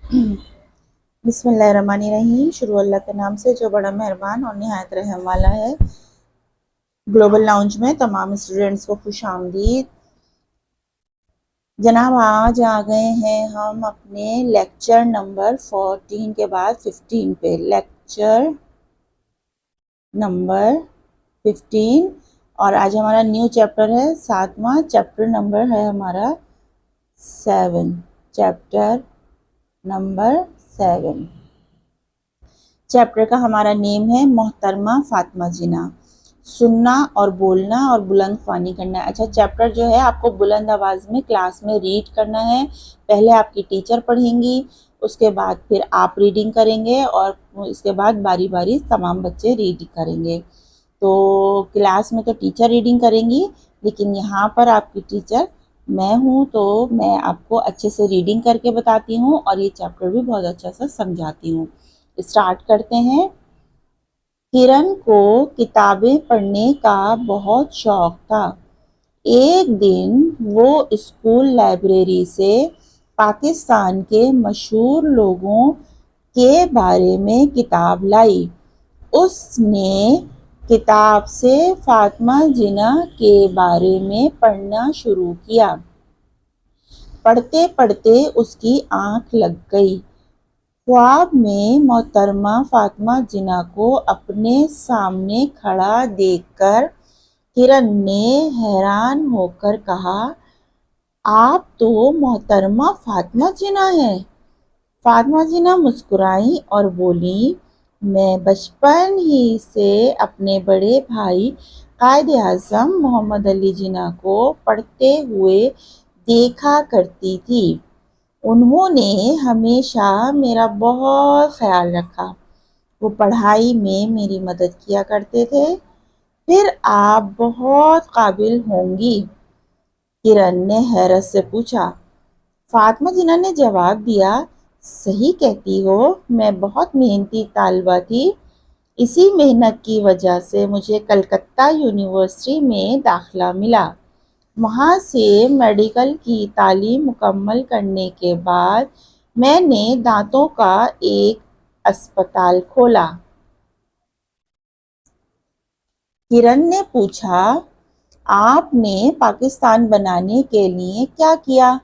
बिस्मिल्लाहिर्रहमानिर्रहीम। शुरू अल्लाह के नाम से जो बड़ा मेहरबान और निहायत रहम वाला है। ग्लोबल लाउंज में तमाम स्टूडेंट्स को खुश आमदीद। जनाब, आज आ गए हैं हम अपने लेक्चर नंबर 14 के बाद 15 पे। लेक्चर नंबर 15 और आज हमारा न्यू चैप्टर है 7वां। चैप्टर नंबर है हमारा 7। Chapter number 7। चैप्टर का हमारा नेम है मोहतरमा फातिमा जिन्ना। सुनना और बोलना और बुलंद ख्वानी करना है। अच्छा, चैप्टर जो है आपको बुलंद आवाज़ में क्लास में रीड करना है। पहले आपकी टीचर पढ़ेंगी, उसके बाद फिर आप रीडिंग करेंगे और इसके बाद बारी बारी तमाम बच्चे रीड करेंगे। तो क्लास में तो टीचर रीडिंग करेंगी, लेकिन यहाँ पर आपकी टीचर मैं हूँ, तो मैं आपको अच्छे से रीडिंग करके बताती हूँ और ये चैप्टर भी बहुत अच्छा सा समझाती हूँ। स्टार्ट करते हैं। किरण को किताबें पढ़ने का बहुत शौक था। एक दिन वो स्कूल लाइब्रेरी से पाकिस्तान के मशहूर लोगों के बारे में किताब लाई। उसने किताब से फातिमा जिन्ना के बारे में पढ़ना शुरू किया। पढ़ते पढ़ते उसकी आंख लग गई। ख्वाब में मोहतरमा फातिमा जिन्ना को अपने सामने खड़ा देखकर किरण ने हैरान होकर कहा, आप तो मोहतरमा फातिमा जिन्ना हैं। फातिमा जिन्ना मुस्कुराई और बोली, मैं बचपन ही से अपने बड़े भाई कायद आज़म मोहम्मद अली जिन्ना को पढ़ते हुए देखा करती थी। उन्होंने हमेशा मेरा बहुत ख्याल रखा। वो पढ़ाई में मेरी मदद किया करते थे। फिर आप बहुत काबिल होंगी, किरण ने हैरत से पूछा। फातिमा जिन्ना ने जवाब दिया, सही कहती हो, मैं बहुत मेहनती तालिबा थी। इसी मेहनत की वजह से मुझे कलकत्ता यूनिवर्सिटी में दाखिला मिला। वहाँ से मेडिकल की तालीम मुकम्मल करने के बाद मैंने दांतों का एक अस्पताल खोला। किरण ने पूछा, आपने पाकिस्तान बनाने के लिए क्या किया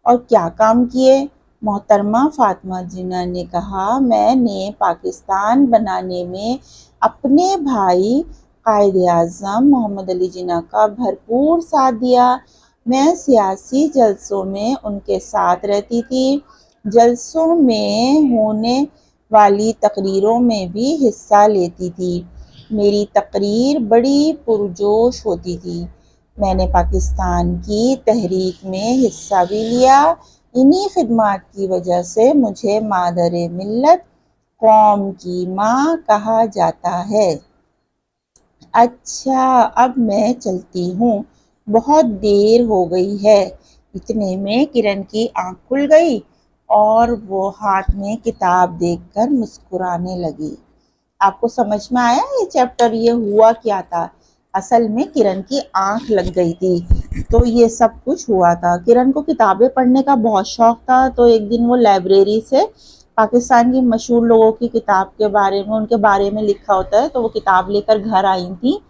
और क्या काम किए? मोहतरमा फातिमा जिन्ना ने कहा, मैंने पाकिस्तान बनाने में अपने भाई कायद आज़म मोहम्मद अली जिन्ना का भरपूर साथ दिया। मैं सियासी जलसों में उनके साथ रहती थी। जलसों में होने वाली तकरीरों में भी हिस्सा लेती थी। मेरी तकरीर बड़ी पुरजोश होती थी। मैंने पाकिस्तान की तहरीक में हिस्सा भी लिया। इन्हीं खिदमात की वजह से मुझे मादरे मिल्लत, कौम की माँ कहा जाता है। अच्छा, अब मैं चलती हूँ, बहुत देर हो गई है। इतने में किरण की आंख खुल गई और वो हाथ में किताब देखकर मुस्कुराने लगी। आपको समझ में आया ये चैप्टर? ये हुआ क्या था? असल में किरण की आंख लग गई थी, तो ये सब कुछ हुआ था। किरण को किताबें पढ़ने का बहुत शौक था, तो एक दिन वो लाइब्रेरी से पाकिस्तान की मशहूर लोगों की किताब के बारे में, उनके बारे में लिखा होता है, तो वो किताब लेकर घर आई थी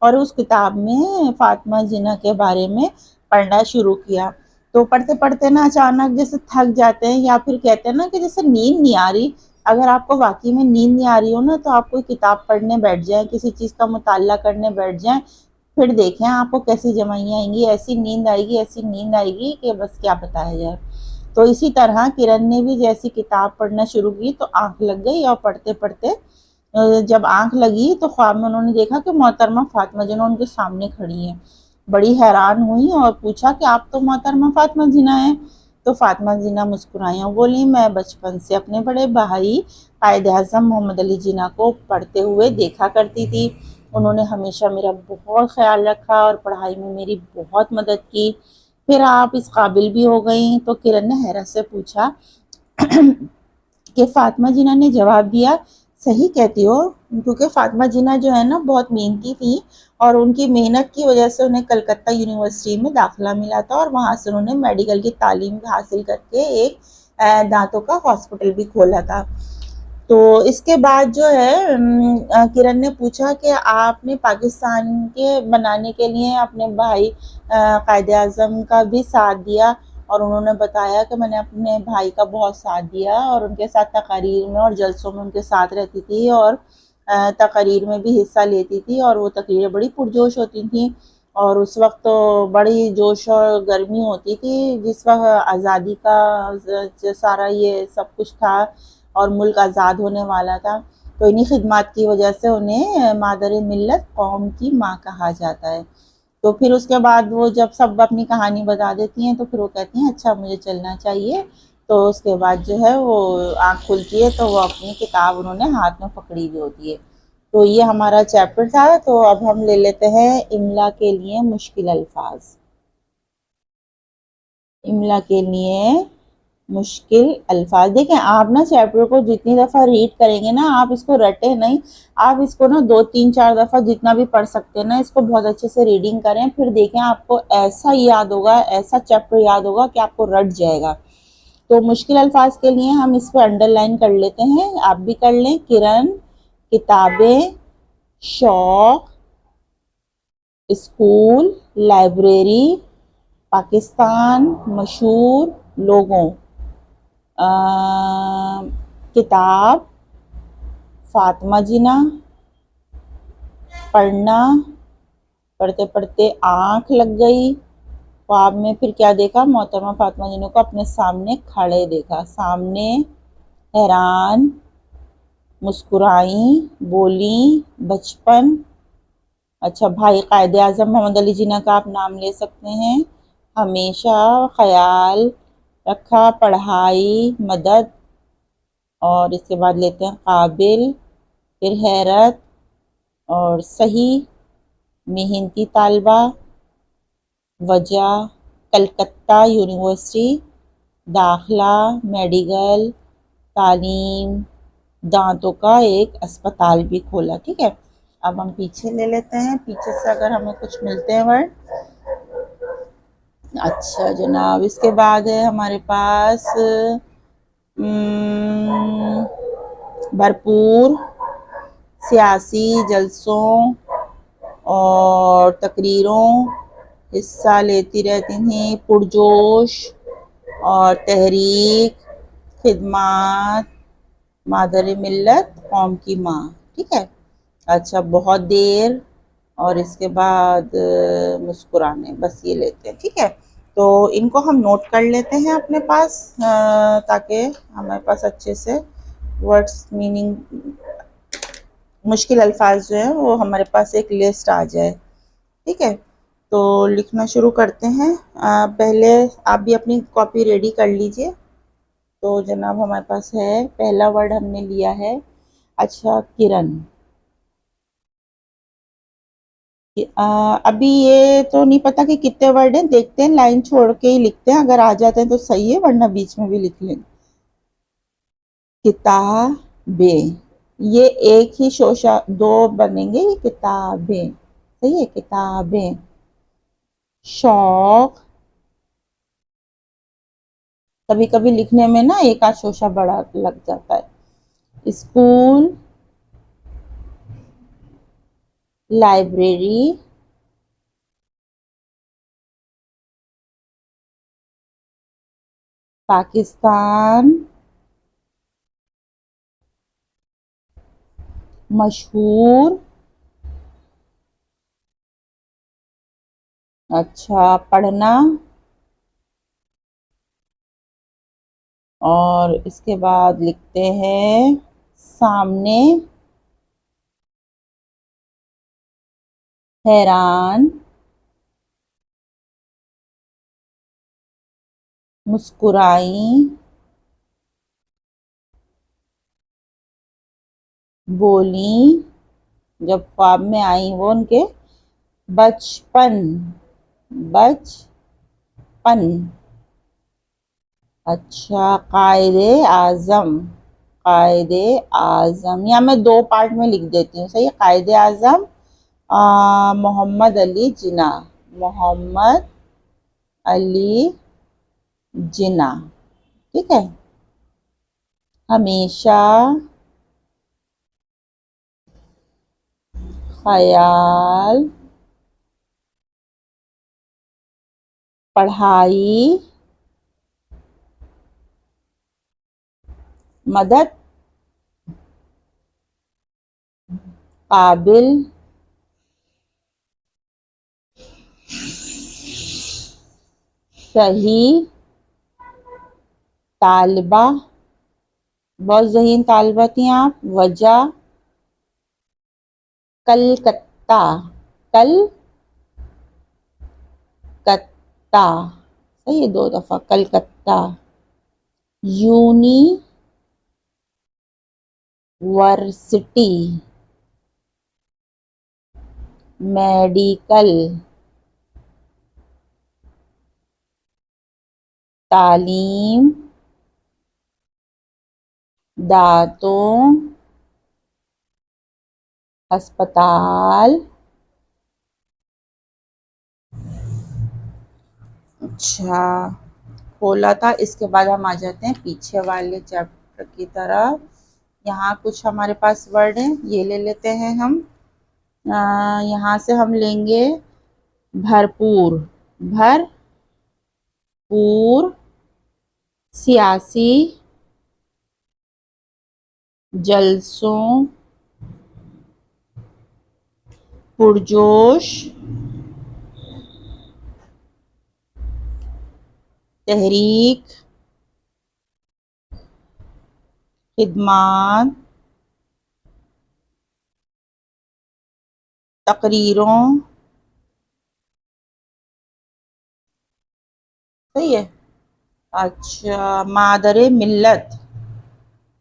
और उस किताब में फातिमा जिन्ना के बारे में पढ़ना शुरू किया। तो पढ़ते पढ़ते ना अचानक जैसे थक जाते हैं, या फिर कहते हैं ना कि जैसे नींद नहीं आ रही। अगर आपको वाकई में नींद नहीं आ रही हो ना, तो आप कोई किताब पढ़ने बैठ जाए, किसी चीज़ का मुताला करने बैठ जाए, फिर देखें आपको कैसी जमाइयाँ आएंगी, ऐसी नींद आएगी, ऐसी नींद आएगी कि बस क्या बताया जाए। तो इसी तरह किरण ने भी जैसी किताब पढ़ना शुरू की तो आंख लग गई, और पढ़ते पढ़ते जब आंख लगी तो ख्वाब में उन्होंने देखा कि मोहतरमा फातिमा जिन्ना उनके सामने खड़ी हैं। बड़ी हैरान हुई और पूछा कि आप तो मोहतरमा फातिमा जिन्ना हैं। तो फातिमा जिन्ना मुस्कुराई और बोली, मैं बचपन से अपने बड़े भाई कायद आज़म मोहम्मद अली जिन्ना को पढ़ते हुए देखा करती थी। उन्होंने हमेशा मेरा बहुत ख्याल रखा और पढ़ाई में मेरी बहुत मदद की। फिर आप इस काबिल भी हो गई। तो किरण ने हैरत से पूछा कि फातिमा जिन्ना ने जवाब दिया, सही कहती हो, क्योंकि फातिमा जिन्ना जो है ना बहुत मेहनती थी और उनकी मेहनत की वजह से उन्हें कलकत्ता यूनिवर्सिटी में दाखिला मिला था और वहाँ से उन्होंने मेडिकल की तालीम हासिल करके एक दांतों का हॉस्पिटल भी खोला था। तो इसके बाद जो है किरण ने पूछा कि आपने पाकिस्तान के बनाने के लिए अपने भाई कायदे आज़म का भी साथ दिया, और उन्होंने बताया कि मैंने अपने भाई का बहुत साथ दिया और उनके साथ तकारीर में और जलसों में उनके साथ रहती थी और तकारीर में भी हिस्सा लेती थी, और वो तकरीरें बड़ी पुरजोश होती थी। और उस वक्त तो बड़ी जोश और गर्मी होती थी जिस वक्त आज़ादी का सारा ये सब कुछ था और मुल्क आज़ाद होने वाला था। तो इन्हीं खिदमात की वजह से उन्हें मादर मिल्लत, कौम की माँ कहा जाता है। तो फिर उसके बाद वो जब सब अपनी कहानी बता देती हैं तो फिर वो कहती हैं अच्छा मुझे चलना चाहिए। तो उसके बाद जो है वो आँख खुलती है तो वो अपनी किताब उन्होंने हाथ में पकड़ी हुई होती है। तो ये हमारा चैप्टर था। तो अब हम ले लेते हैं इमला के लिए मुश्किल अल्फाज। इमला के लिए मुश्किल अल्फाज। देखें आप ना चैप्टर को जितनी दफ़ा रीड करेंगे ना, आप इसको रटे नहीं, आप इसको ना 2 3 4 दफ़ा जितना भी पढ़ सकते हैं ना, इसको बहुत अच्छे से रीडिंग करें। फिर देखें आपको ऐसा याद होगा, ऐसा चैप्टर याद होगा कि आपको रट जाएगा। तो मुश्किल अल्फाज के लिए हम इस पर अंडरलाइन कर लेते हैं, आप भी कर लें। किरण, किताबें, शौक, स्कूल, लाइब्रेरी, पाकिस्तान, मशहूर, लोगों, किताब, फातिमा जिना, पढ़ना, पढ़ते पढ़ते आँख लग गई। ख्वाब में फिर क्या देखा, मोहतरमा फातिमा जिना को अपने सामने खड़े देखा। सामने, हैरान, मुस्कुराई, बोली, बचपन। अच्छा, भाई कायदे आज़म मोहम्मद अली जिना का आप नाम ले सकते हैं। हमेशा, ख्याल रखा, पढ़ाई, मदद। और इसके बाद लेते हैं काबिल, फिर हैरत और सही, मेहनती तालबा, वजह, कलकत्ता यूनिवर्सिटी, दाखला, मेडिकल, तालीम, दांतों का एक अस्पताल भी खोला। ठीक है, अब हम पीछे ले लेते हैं, पीछे से अगर हमें कुछ मिलते हैं वर्ड। अच्छा जनाब, इसके बाद है हमारे पास भरपूर सियासी जलसों और तकरीरों हिस्सा लेती रहती थी, पुरजोश और तहरीक, खिदमात, मादर मिल्लत, कौम की माँ। ठीक है, अच्छा बहुत देर और इसके बाद मुस्कुराने, बस ये लेते हैं। ठीक है, तो इनको हम नोट कर लेते हैं अपने पास ताकि हमारे पास अच्छे से वर्ड्स मीनिंग मुश्किल अल्फाज जो है वो हमारे पास एक लिस्ट आ जाए। ठीक है, तो लिखना शुरू करते हैं। पहले आप भी अपनी कॉपी रेडी कर लीजिए। तो जनाब हमारे पास है, पहला वर्ड हमने लिया है अच्छा किरण। अभी ये तो नहीं पता कि कितने वर्ड हैं, देखते हैं, लाइन छोड़ के ही लिखते हैं, अगर आ जाते हैं तो सही है वरना बीच में भी लिख लेंगे। किताबें, ये एक ही शोशा, दो बनेंगे, ये किताबें, सही है, किताबें। शौक, कभी कभी लिखने में ना एक आध शोशा बड़ा लग जाता है। स्कूल, लाइब्रेरी, पाकिस्तान, मशहूर, अच्छा पढ़ना, और इसके बाद लिखते हैं सामने, हैरान, मुस्कुराई, बोली, जब ख्वाब में आई वो उनके, बचपन, बचपन। अच्छा, कायदे आज़म, कायदे आज़म, या मैं दो पार्ट में लिख देती हूँ, सही है। कायदे आज़म मोहम्मद अली जिना, मोहम्मद अली जिना। ठीक है, हमेशा ख्याल, पढ़ाई, मदद, काबिल, सही, तालिबा, बहुत ज़हीन तालिबा थी आप, वजह, कलकत्ता, कलकत्ता, सही है, 2 दफा कलकत्ता, यूनिवर्सिटी, मेडिकल, तालीम, दांतों, अस्पताल। अच्छा, खोला था। इसके बाद हम आ जाते हैं पीछे वाले चैप्टर की तरफ। यहाँ कुछ हमारे पास वर्ड हैं, ये ले लेते हैं हम। यहाँ से हम लेंगे भरपूर, भरपूर, सियासी, जलसों, पुरजोश, तहरीक, खिदमात, तकरीरों, सही है। अच्छा, मादरे मिल्लत,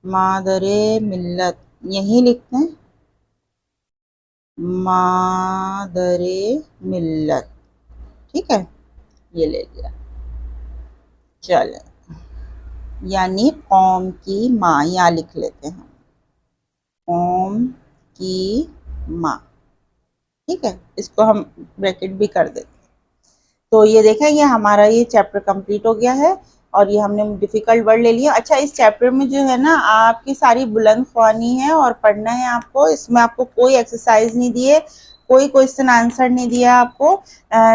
मादरे मिल्लत यही लिखते हैं, मादरे मिल्लत, ठीक है, ये ले लिया। चले, यानी कौम की माँ, यहाँ लिख लेते हैं कौम की माँ, ठीक है, इसको हम ब्रैकेट भी कर देते हैं। तो ये देखें, ये हमारा ये चैप्टर कंप्लीट हो गया है और ये हमने डिफ़िकल्ट वर्ड ले लिया। अच्छा, इस चैप्टर में जो है ना आपकी सारी बुलंद ख्वानी है और पढ़ना है आपको। इसमें आपको कोई एक्सरसाइज नहीं दिए, कोई क्वेश्चन आंसर नहीं दिया आपको,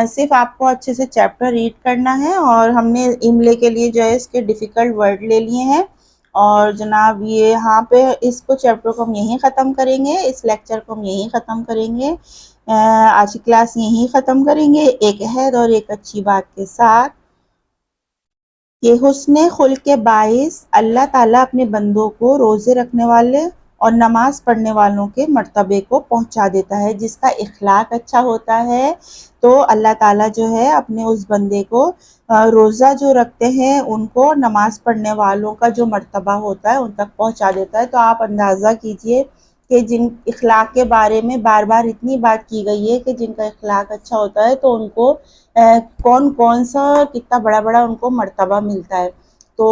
सिर्फ आपको अच्छे से चैप्टर रीड करना है। और हमने इमले के लिए जो है इसके डिफ़िकल्ट वर्ड ले लिए हैं। और जनाब ये यहाँ पे इसको चैप्टर को हम यहीं ख़त्म करेंगे, इस लेक्चर को हम यहीं ख़त्म करेंगे। आज की क्लास यहीं ख़त्म करेंगे एक अहद और एक अच्छी बात के साथ कि हुस्न खुल्क के बाइस अल्लाह ताला अपने बंदों को रोज़े रखने वाले और नमाज पढ़ने वालों के मर्तबे को पहुंचा देता है। जिसका इखलाक अच्छा होता है तो अल्लाह ताला जो है अपने उस बंदे को रोज़ा जो रखते हैं उनको नमाज पढ़ने वालों का जो मर्तबा होता है उन तक पहुंचा देता है। तो आप अंदाज़ा कीजिए कि जिन इखलाक के बारे में बार बार इतनी बात की गई है कि जिनका इखलाक अच्छा होता है तो उनको कौन कौन सा कितना बड़ा बड़ा उनको मर्तबा मिलता है। तो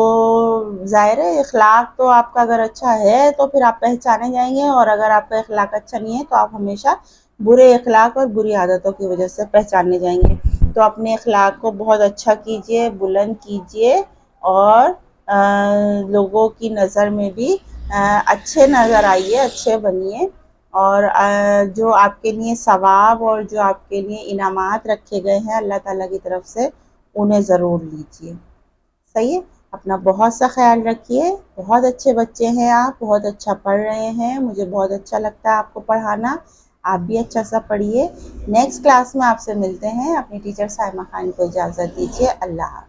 ज़ाहिर है इखलाक तो आपका अगर अच्छा है तो फिर आप पहचाने जाएंगे, और अगर आपका इखलाक अच्छा नहीं है तो आप हमेशा बुरे इखलाक और बुरी आदतों की वजह से पहचाने जाएंगे। तो अपने इखलाक को बहुत अच्छा कीजिए, बुलंद कीजिए और लोगों की नज़र में भी अच्छे नज़र आइए, अच्छे बनिए। और जो आपके लिए सवाब और जो आपके लिए इनामात रखे गए हैं अल्लाह ताला की तरफ से उन्हें ज़रूर लीजिए। सही है, अपना बहुत सा ख्याल रखिए। बहुत अच्छे बच्चे हैं आप, बहुत अच्छा पढ़ रहे हैं, मुझे बहुत अच्छा लगता है आपको पढ़ाना। आप भी अच्छा सा पढ़िए। नेक्स्ट क्लास में आपसे मिलते हैं। अपनी टीचर साइमा खान को इजाज़त दीजिए। अल्लाह हाफ़िज़।